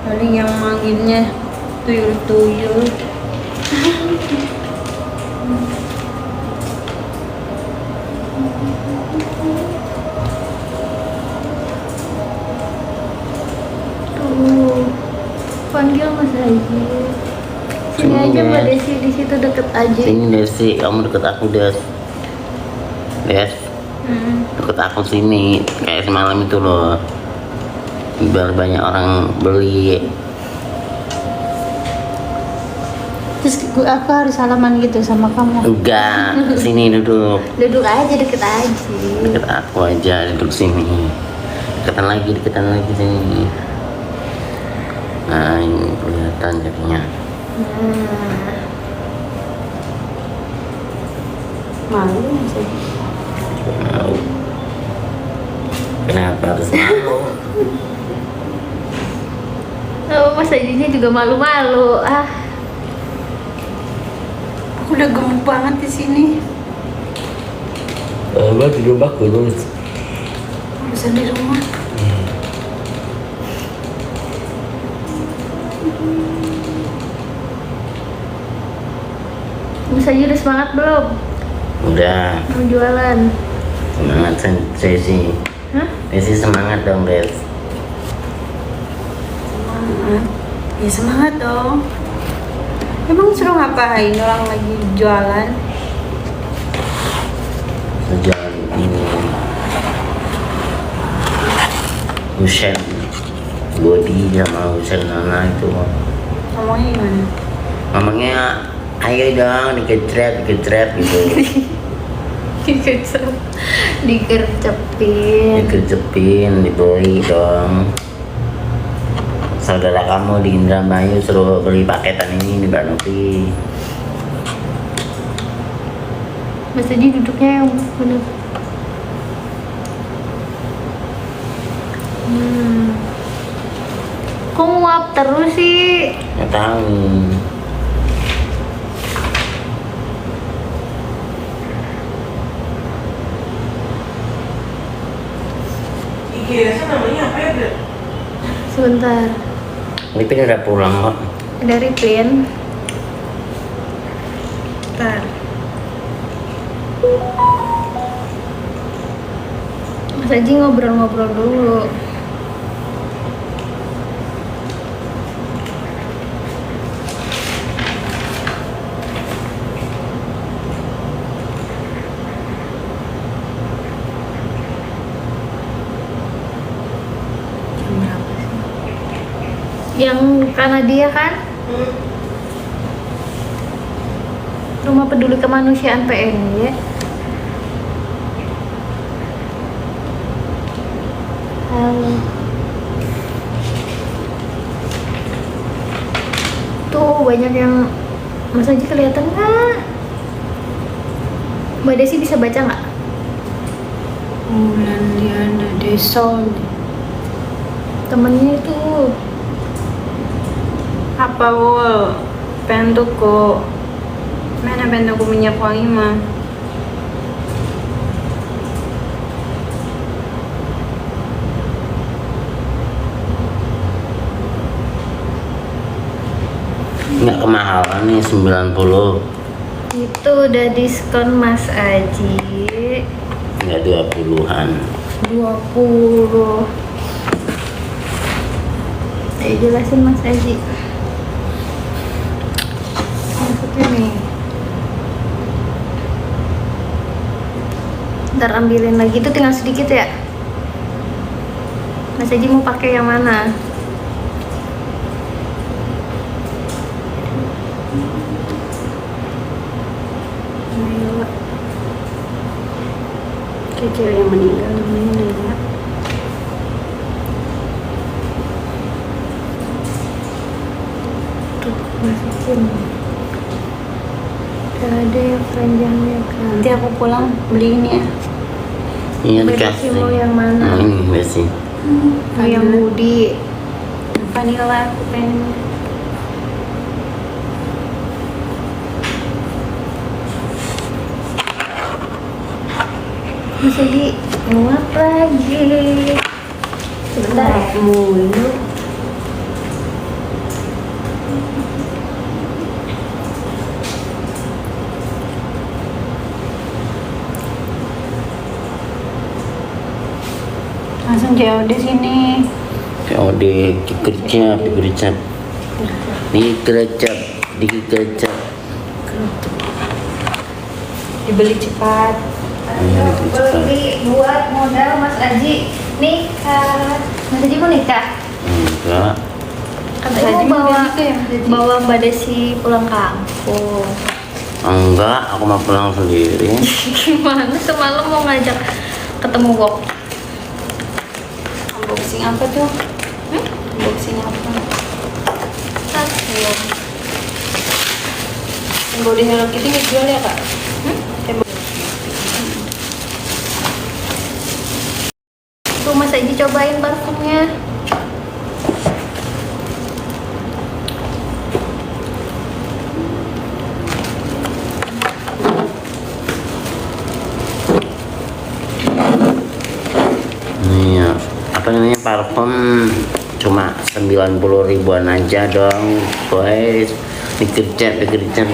Paling yang manggilnya tuyul-tuyul. Tuh, panggil Mas Haji. Sini aja Mbak Desi, di situ deket aja. Sini Desi, kamu deket aku Des. Deket aku sini, kayak semalam itu loh. Biar banyak orang beli. Terus aku harus salaman gitu sama kamu. Enggak, sini duduk. Duduk aja deket aja. Deket aku aja, duduk sini. Deketan lagi sini. Nah, ini kelihatan jadinya. Malu sih. Malu. Kenapa harus malu? Oh, Mas Hajinya juga malu-malu. Aku udah gemuk banget di sini. Gua di rumah kurus. Bisa di rumah. Mas Haji udah semangat belum? Udah, Mau jualan? semangat Desi. Hah? Desi semangat dong, Des. Semangat. Ya semangat dong. Emang suruh ngapain orang lagi jualan? Sejauh ini Husen body sama Husen Nana itu Ngomongnya gimana? ngomongnya ayo dong dikecret gitu. Digercepin. Dikerjepin, dibeli dong. Saudara kamu di Indramayu suruh beli paketan ini di Mbak Novi. Mas Haji duduknya yang bener. Kok nguap terus sih? Nggak tahu. IGS namanya apa ya, Bre? Sebentar. Lipin udah pulang kok. Dari pin. Bentar. Mas Haji ngobrol-ngobrol dulu. Jam berapa sih? Yang Kanadia kan? Rumah Peduli Kemanusiaan PNY. Halo. Tuh banyak yang Mas Haji kelihatan nggak? Mbak Desi bisa baca nggak? Bulan Liana Desol. Temennya itu Apa wol? Pengen tuku. Mana pengen tuku minyak wangi mah? Nggak kemahalan nih 90. itu udah diskon Mas Haji Nggak 20-an. 20. Saya jelasin Mas Haji. Maksudnya nih. Ntar ambilin lagi, itu tinggal sedikit ya. Mas Haji mau pakai yang mana? Ayo. Kayak cewek yang meninggal namanya ya. Tuh, masukin. Gak ada yang panjangnya kan. Nanti aku pulang beli ini ya. Iya Mbak Desi dikasih. mau yang mana? Nah, ini Desi. Mau yang Budi. Vanilla aku pengen. Mas Haji nguap lagi. Sebentar ya. Mulu. jauh di sini. COD digercep Dibeli cepat. Beli buat modal Mas Aji nikah. Mas Aji mau nikah? enggak. Katanya mau bawa Mbak Desi pulang kampung. Enggak, aku mau pulang sendiri. Gimana semalam mau ngajak ketemu Wok? Unboxing apa tuh? Unboxing apa? Yang body Hello Kitty dijual ya kak? Tuh Mas Aji cobain parfumnya. Nih, apa namanya, parfum cuma 90 ribuan aja dong guys. Digercep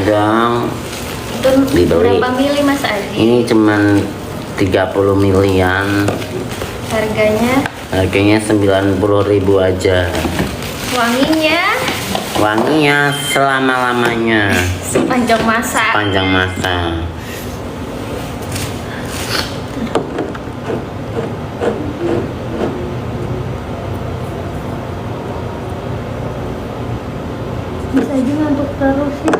dong. Itu Dibeli. berapa mili Mas Aji? Ini cuman 30 milian. Harganya 90 ribu aja. Wanginya selama-lamanya, Sepanjang masa. panjang masa. Mas Aji ngantuk terus sih.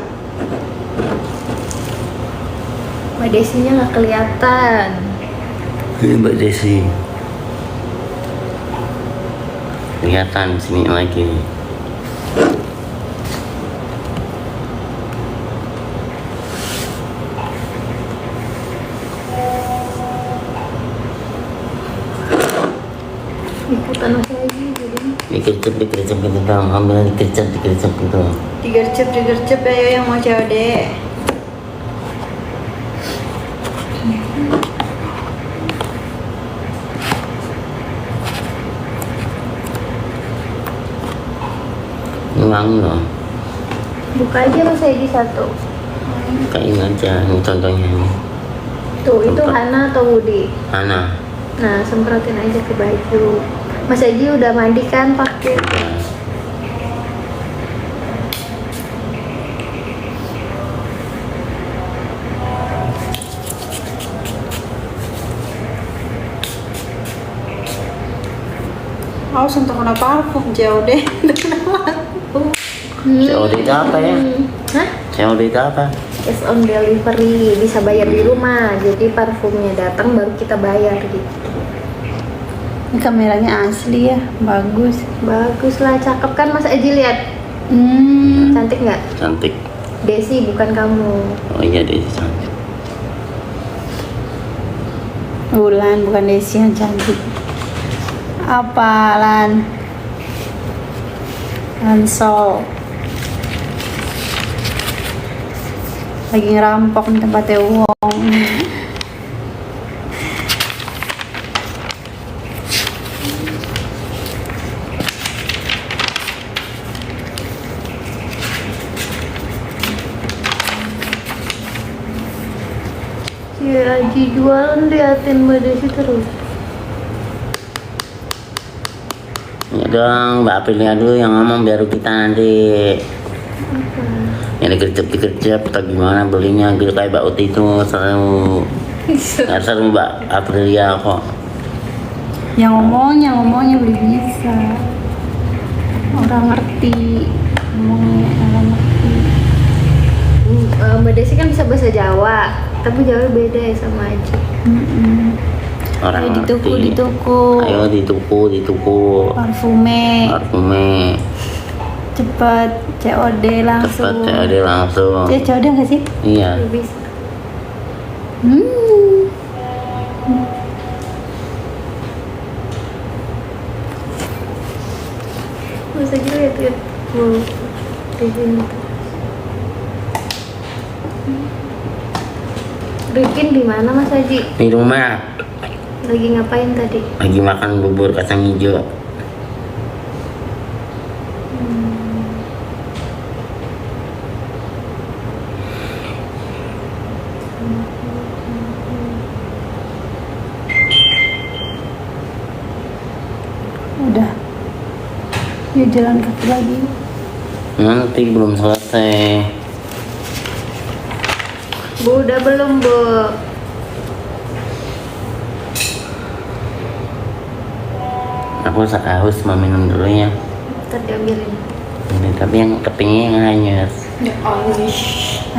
Mbak Desinya nggak kelihatan. Ini Mbak Desi. Kelihatan sini lagi. Ikutan Mas Aji jadi. Digercep gitu dong. Ambil digercep gitu. Digercep ya yang mau COD. Ini wangi loh. Buka aja Mas Aji satu. Kain aja, ini contohnya ini. Tuh itu Semprot. Hana atau Budi? Hana. Nah semprotin aja ke baju. Mas Aji udah mandi kan pakai? Udah. Awas untuk kena parfum jauh deh. COD itu apa ya? Hah? COD itu apa? Cash on delivery, bisa bayar di rumah. Jadi parfumnya datang baru kita bayar gitu. Ini kameranya asli ya, bagus. Bagus lah, cakep kan Mas Aji lihat? Cantik nggak? Cantik. Desi bukan kamu. Oh iya, Desi cantik. Bulan bukan Desi yang cantik. Apa Lan? Lansol. Lagi ngerampok nih tempatnya Wong. Si Aji jualan liatin Mbak Desi terus. Ya dong, Mbak Aprilia dulu yang ngomong biar kita nanti. Yang dikerjep atau gimana belinya gitu, kayak Mbak Uti itu seru. Nggak seru Mbak Aprilia kok. Yang ngomongnya belum bisa. Orang ngerti. Ngomongnya orang ngerti. Mbak Desi kan bisa bahasa Jawa, tapi Jawa beda ya sama Aji. Orang Ayo ngerti. di toko. Ayo di toko. Parfume. Cepet COD langsung. Cepet COD langsung. Dia COD nggak sih? Iya. Bisa. Mas Aji lihat. Di sini. Rikin di mana Mas Aji? Di rumah Lagi ngapain tadi? lagi makan bubur kacang hijau. Ya jalan kaki lagi. Nanti belum selesai. Bu, udah belum, Bu? Aku haus mau minum dulu ya. Ntar diambilin. Ini tapi yang kepingnya yang hanyut. Ya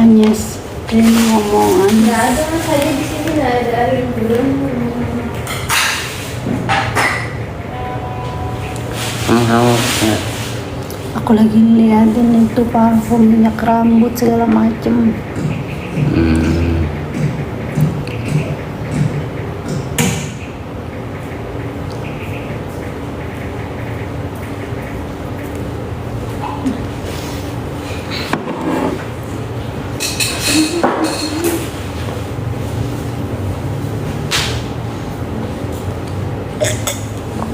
Anyes. Ini ngomongan. Nggak ada Mas Haji di sini, nggak ada yang belum. Kamu haus ya? Aku lagi liatin itu parfum minyak rambut segala macem.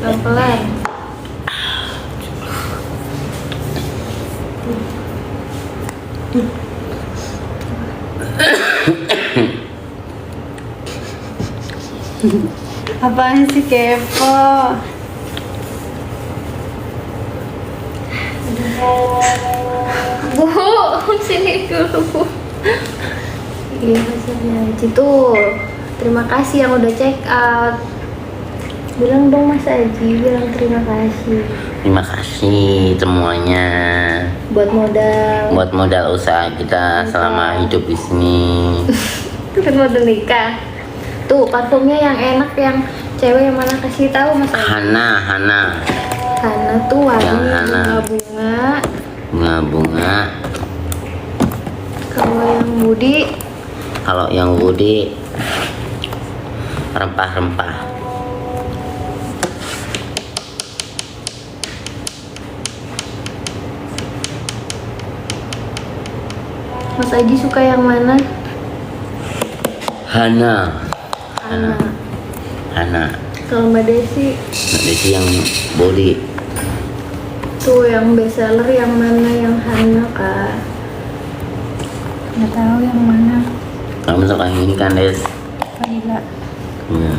Pelan-pelan. Apaan sih kepo? Bu, sini dulu, Bu. Iya, Mas Haji tuh. Terima kasih yang udah check out. Bilang dong Mas Haji, bilang terima kasih. Terima kasih semuanya Buat modal. buat modal usaha kita selama hidup di sini. Buat modal nikah. Tuh, parfumnya yang enak, yang cewek yang mana kasih tahu Mas Haji. Hana Karena tuh wangi Yang Hana. bunga-bunga. bunga. Kalau yang Budi Rempah-rempah. Mas Haji suka yang mana? Hana. Kalau Mbak Desi Mbak Desi yang body. tuh yang bestseller yang mana, yang Hana Kak? Nggak tahu yang mana. Kamu suka yang ini kan, Des? Vanilla. Iya.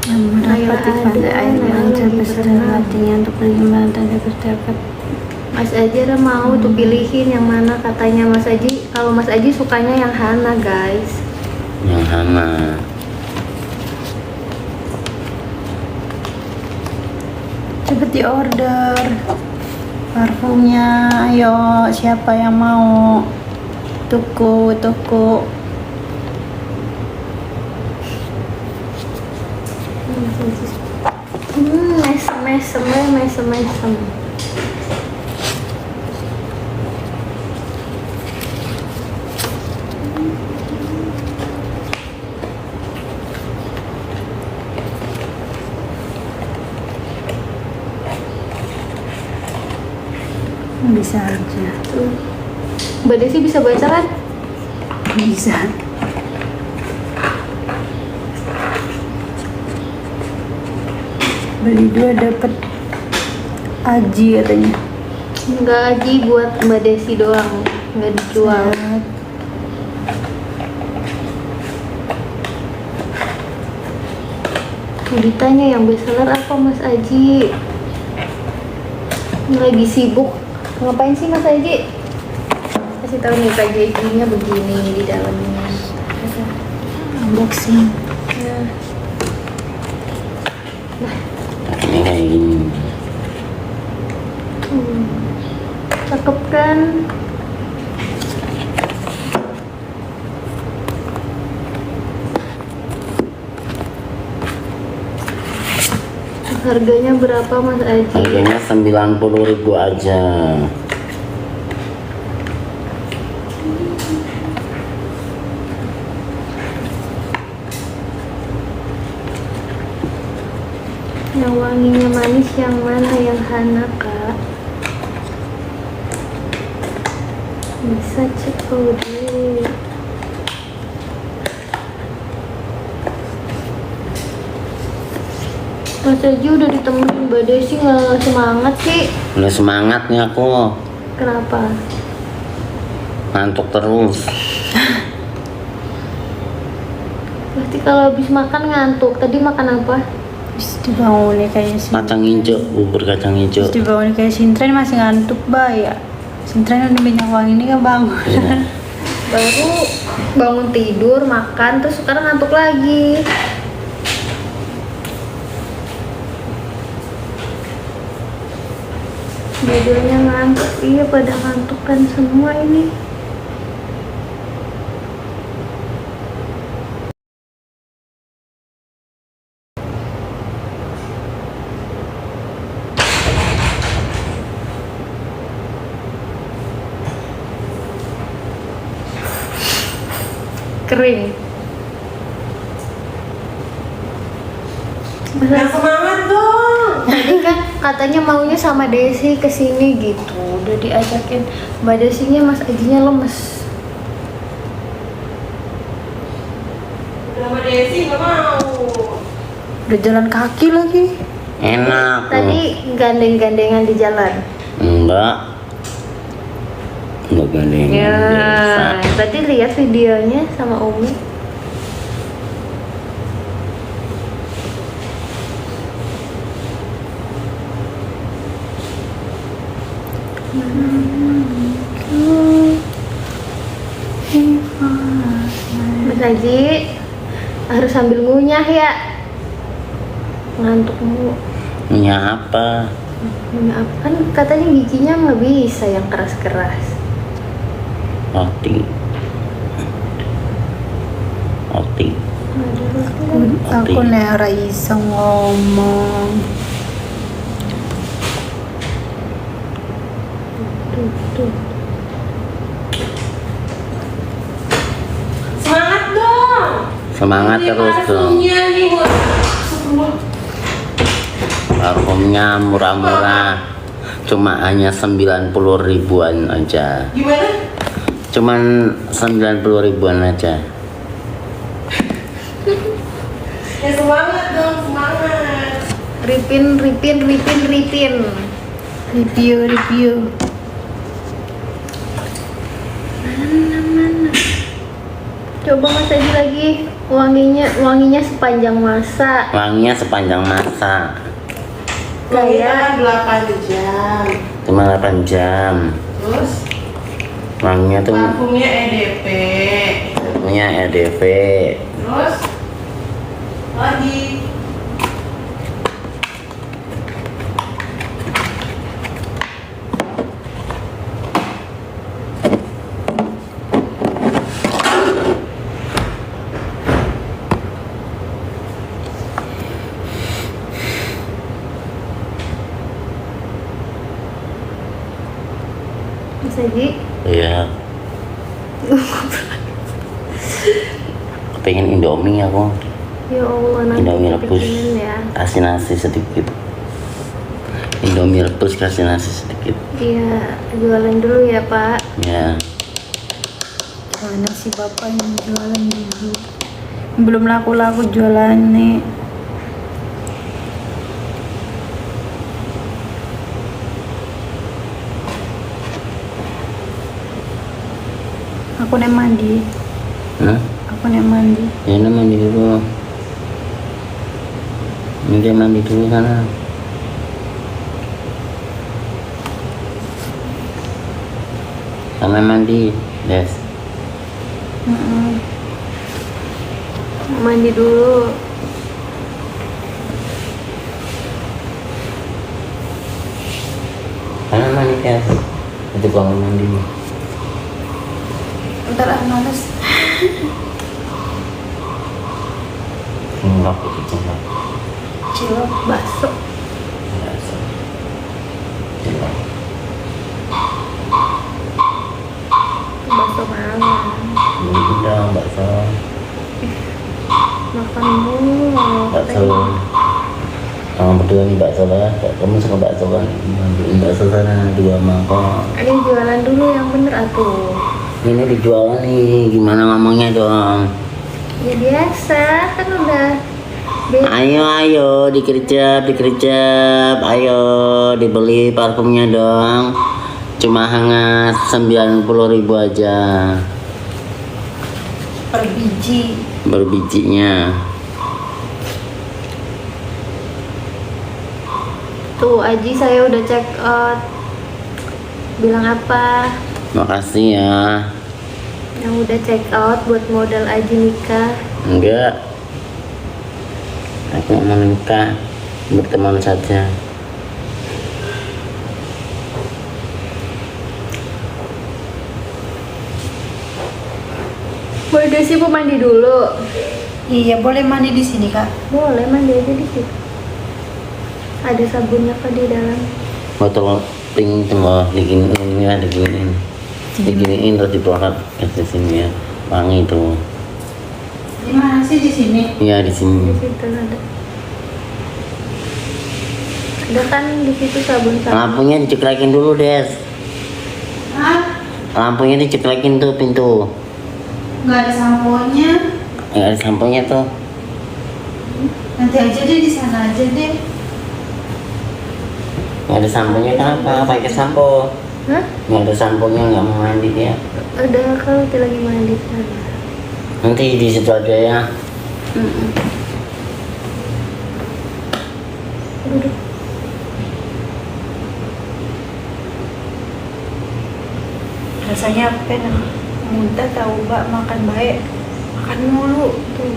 Mendapati pada air lancar bersedia hatinya untuk perkembangan tanda berdapat. Mas Haji ada mau tuh pilihin yang mana katanya Mas Haji. Kalau Mas Haji sukanya yang Hana, guys. Yang Hana. Cepet di order parfumnya. Ayo, siapa yang mau? Toko. Mesem. Bisa aja. Tuh. Mbak Desi bisa baca kan? Bisa. Beli 2 dapat aji katanya. Enggak, Haji buat Mbak Desi doang, nggak dijual. Set. Mau ditanya yang bestseller apa Mas Haji? Ini lagi sibuk. Ngapain sih Mas Haji? Kasih tahu nih packagingnya begini di dalamnya. Unboxing. Nah, Ini kayak gini. cakep kan? Harganya berapa Mas Haji? Harganya 90.000 aja. Yang wanginya manis yang mana? Yang Hana Kak? Bisa cek kode. Mas Haji udah ditemenin Mbak Desi, nggak semangat sih? Udah semangat nih aku. Kenapa? Ngantuk terus. Berarti kalau habis makan ngantuk. Tadi makan apa? Terus dibangunin kayak Kacang hijau, bubur kacang hijau. Terus dibangunin kayak Sintren masih ngantuk ya. Sintren udah minyak wangi ini kan bangun. Iya. Baru bangun tidur, makan, terus sekarang ngantuk lagi. Judulnya ngantuk, iya pada ngantuk kan semua ini. Kering. Yang semangat dong. Tadi kan katanya maunya sama Desi kesini gitu. Udah diajakin Mbak Desinya, Mas Ajinya lemes. Udah sama Desi nggak mau. Udah jalan kaki lagi. Enak. Tadi gandeng-gandengan di jalan. Enggak gandeng. Ya, Biasa. tadi lihat videonya sama Umi. Mas Aji harus sambil ngunyah ya. Ngantuk mulu. Punya apa? Ngunyah apa? Kan katanya giginya nggak bisa yang keras-keras. Roti. Aku nih ora iso ngomong. Tuh. Semangat dong. Semangat Ini terus dong. parfumnya nih buat semua. Parfumnya murah-murah. Cuma hanya 90 ribuan aja. Gimana? Cuman 90 ribuan aja. Ya semangat dong, semangat. Ripin. Review. Coba Mas Aji lagi, wanginya sepanjang masa. Wanginya sepanjang masa. Kayak 8 jam. Cuma 8 jam. Terus Wanginya tuh parfumnya EDP. parfumnya EDV. Terus lagi Mas Aji, Iya. Pengen Indomie aku. ya Allah nanti Indomie rebus. bikinin ya. Kasih nasi sedikit. Indomie rebus kasih nasi sedikit. Iya, jualan dulu ya Pak. Ya. Mana si bapak yang jualan dulu? Belum laku-laku jualan nih. Aku nih mandi. Hah? Aku nih mandi. Ya udah mandi dulu. Ini dia mandi dulu sana. Sama mandi, Des. Mandi dulu. Sana mandi, Des. Itu kamar mandi. Ntar males. Enggak, enggak. Cilok bakso. Biasa. Cilok. Bakso malam. Udah, bakso. Makan mulu. Bakso. Kamu berdua nih bakso lah. Kamu suka bakso kan? Ambilin bakso sana 2 mangkok. Ini jualan dulu yang bener atuh. Ini dijual nih, gimana ngomongnya dong? Ya biasa, kan udah Ayo, dikerjap, ayo dibeli parfumnya dong. Cuma hangat 90 ribu aja. per biji. berbijinya. Tuh Aji saya udah check out. Bilang apa? Makasih ya. Yang udah check out buat modal Aji nikah. Enggak. Aku mau nikah berteman saja. Boleh Desi mau mandi dulu. Iya, boleh mandi di sini, Kak. Boleh mandi aja di situ. Ada sabunnya kok di dalam. Botol pink cuma diginiin ya, diginiin terus diproses ke sini ya. Wangi itu. Di mana sih di sini? Iya di Di sini. situ ada. Ada kan di situ sabun. Lampunya diceklekin dulu, Des. Hah? Lampunya diceklekin tuh pintu. Nggak ada sampo-nya. Nggak ada sampelnya tuh. Nanti aja deh, di sana aja deh. Nggak ada sampelnya kenapa? Pakai sampo. Hah? Nggak ada samponya, nggak mau mandi dia. Ada kalau dia lagi mandi sana. Nanti di situ aja ya. Duduk. Rasanya pengen muntah tahu Mbak, makan baik. Makan mulu tuh.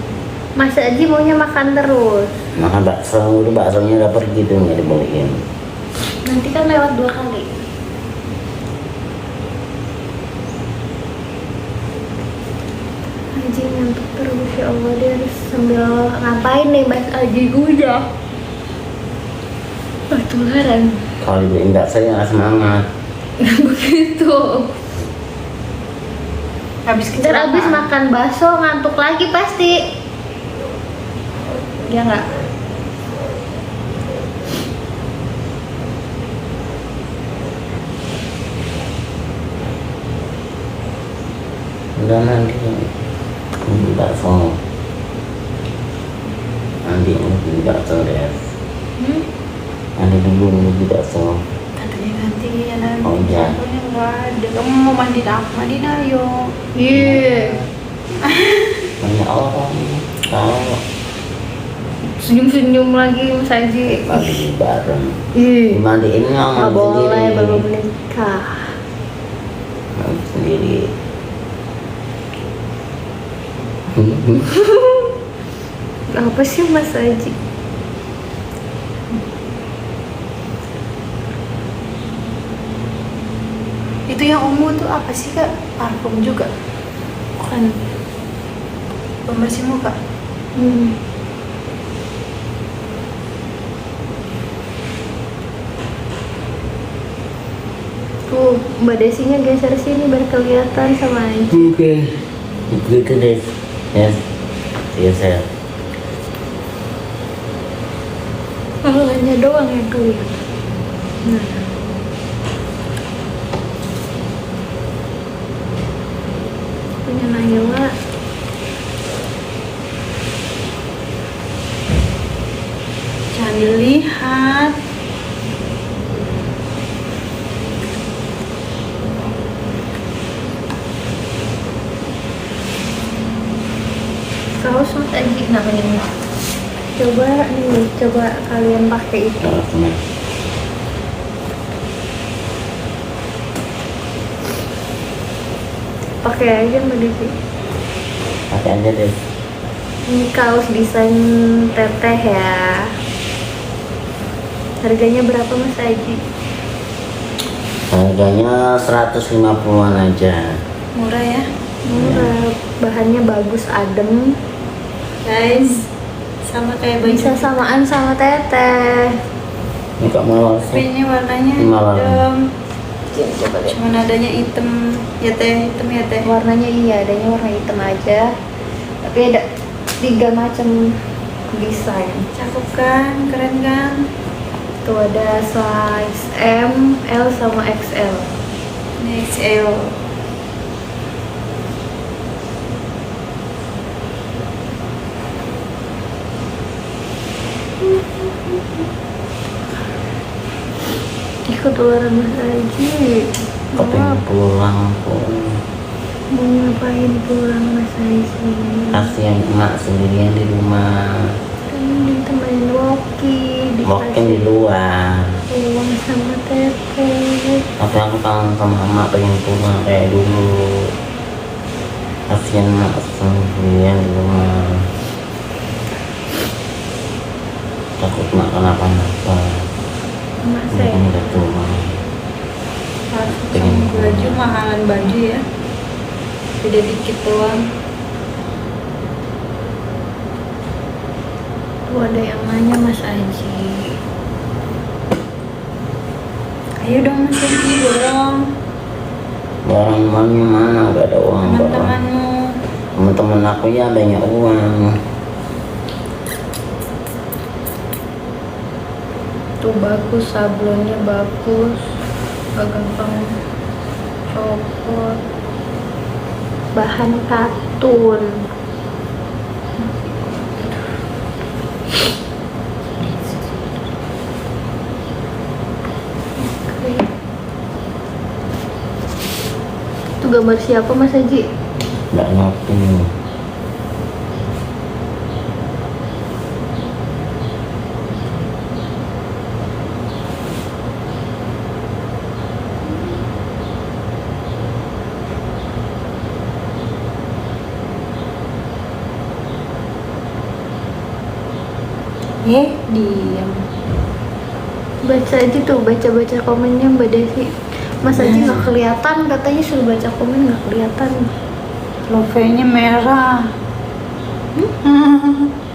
Mas Aji maunya makan terus. Makan bakso dulu, baksonya udah pergi tuh nggak dibalikin. Nanti kan lewat 2 kali. Aji ngantuk terus ya Allah, dia harus sambil ngapain nih Mas Aji gujah. Ketularan. Kalau dibeliin bakso ya nggak semangat. Begitu. Habis Ntar abis kecelakaan. makan bakso ngantuk lagi pasti. Ya nggak? Udah nanti beli bakso. Nanti beli bakso deh. Nanti dulu beli bakso. Katanya nanti ya nanti. Oh, iya. Samponya nggak ada. Kamu mau mandi apa? Mandi ayo. Iya. Banyak orang kalau Senyum-senyum lagi Mas Aji. lagi bareng. Ih. Dimandiin nggak Nggak mandi boleh sendiri. belum nikah. Mandi sendiri. Apa sih Mas Aji? Itu yang ungu tuh apa sih, Kak? Parfum juga. Bukan. Pembersih muka. Tuh, Mbak Desinya geser sini biar kelihatan sama Aji. Oke. Gitu deh. Ya. Iya saya. Kepalanya doang yang kelihatan. Nah. Punya Nayla. Jangan dilihat. Kaos Mas Aji namanya. Coba nih, coba kalian pakai itu. Kalau cuma Pakai aja Mbak Desi. pakai aja deh. Ini kaos desain teteh ya. Harganya berapa Mas Aji? Harganya 150-an aja. Murah ya. Murah, bahannya bagus, adem. Guys, sama kayak baju. Bisa samaan sama teteh. Ini kok malah Tapi sih. ini warnanya Malah. hitam. Coba deh. Cuman adanya hitam. Ya teh, hitam ya teh. Warnanya iya, adanya warna hitam aja. Tapi ada 3 macam desain. Cakep kan? Keren kan? Tuh ada size M, L sama XL. Ini XL. Ikut ketularan Mas Aji. Kepengen pulang pun. Mau ngapain pulang Mas Aji? Kasihan emak sendirian di rumah. Kan ditemenin Woki, Mungkin di luar. uang sama Teteh. Tapi aku kangen sama emak, pengen pulang kayak dulu. Kasihan emak sendirian di rumah. Takut emak kenapa-napa. Mas Ini Aji. udah tua. Pengen Baju mahalan baju ya. Beda dikit doang. Tuh ada yang nanya Mas Aji. Ayo dong Mas Aji, dorong Barang uangnya mana? Gak ada uang. Bapak. teman-temanmu. Teman-teman aku ya banyak uang. Tuh bagus, sablonnya bagus, gak gampang copot. Bahan katun. Oke. Itu gambar siapa Mas Haji? Gak ngerti. Diam. Baca aja tuh, baca-baca komennya Mbak Desi. Mas Haji nggak kelihatan, katanya suruh baca komen nggak kelihatan. Love-nya merah.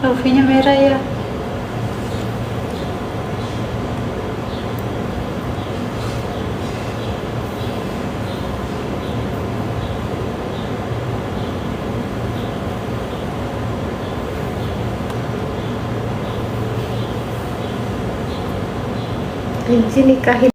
Love-nya merah ya. Haji nikahin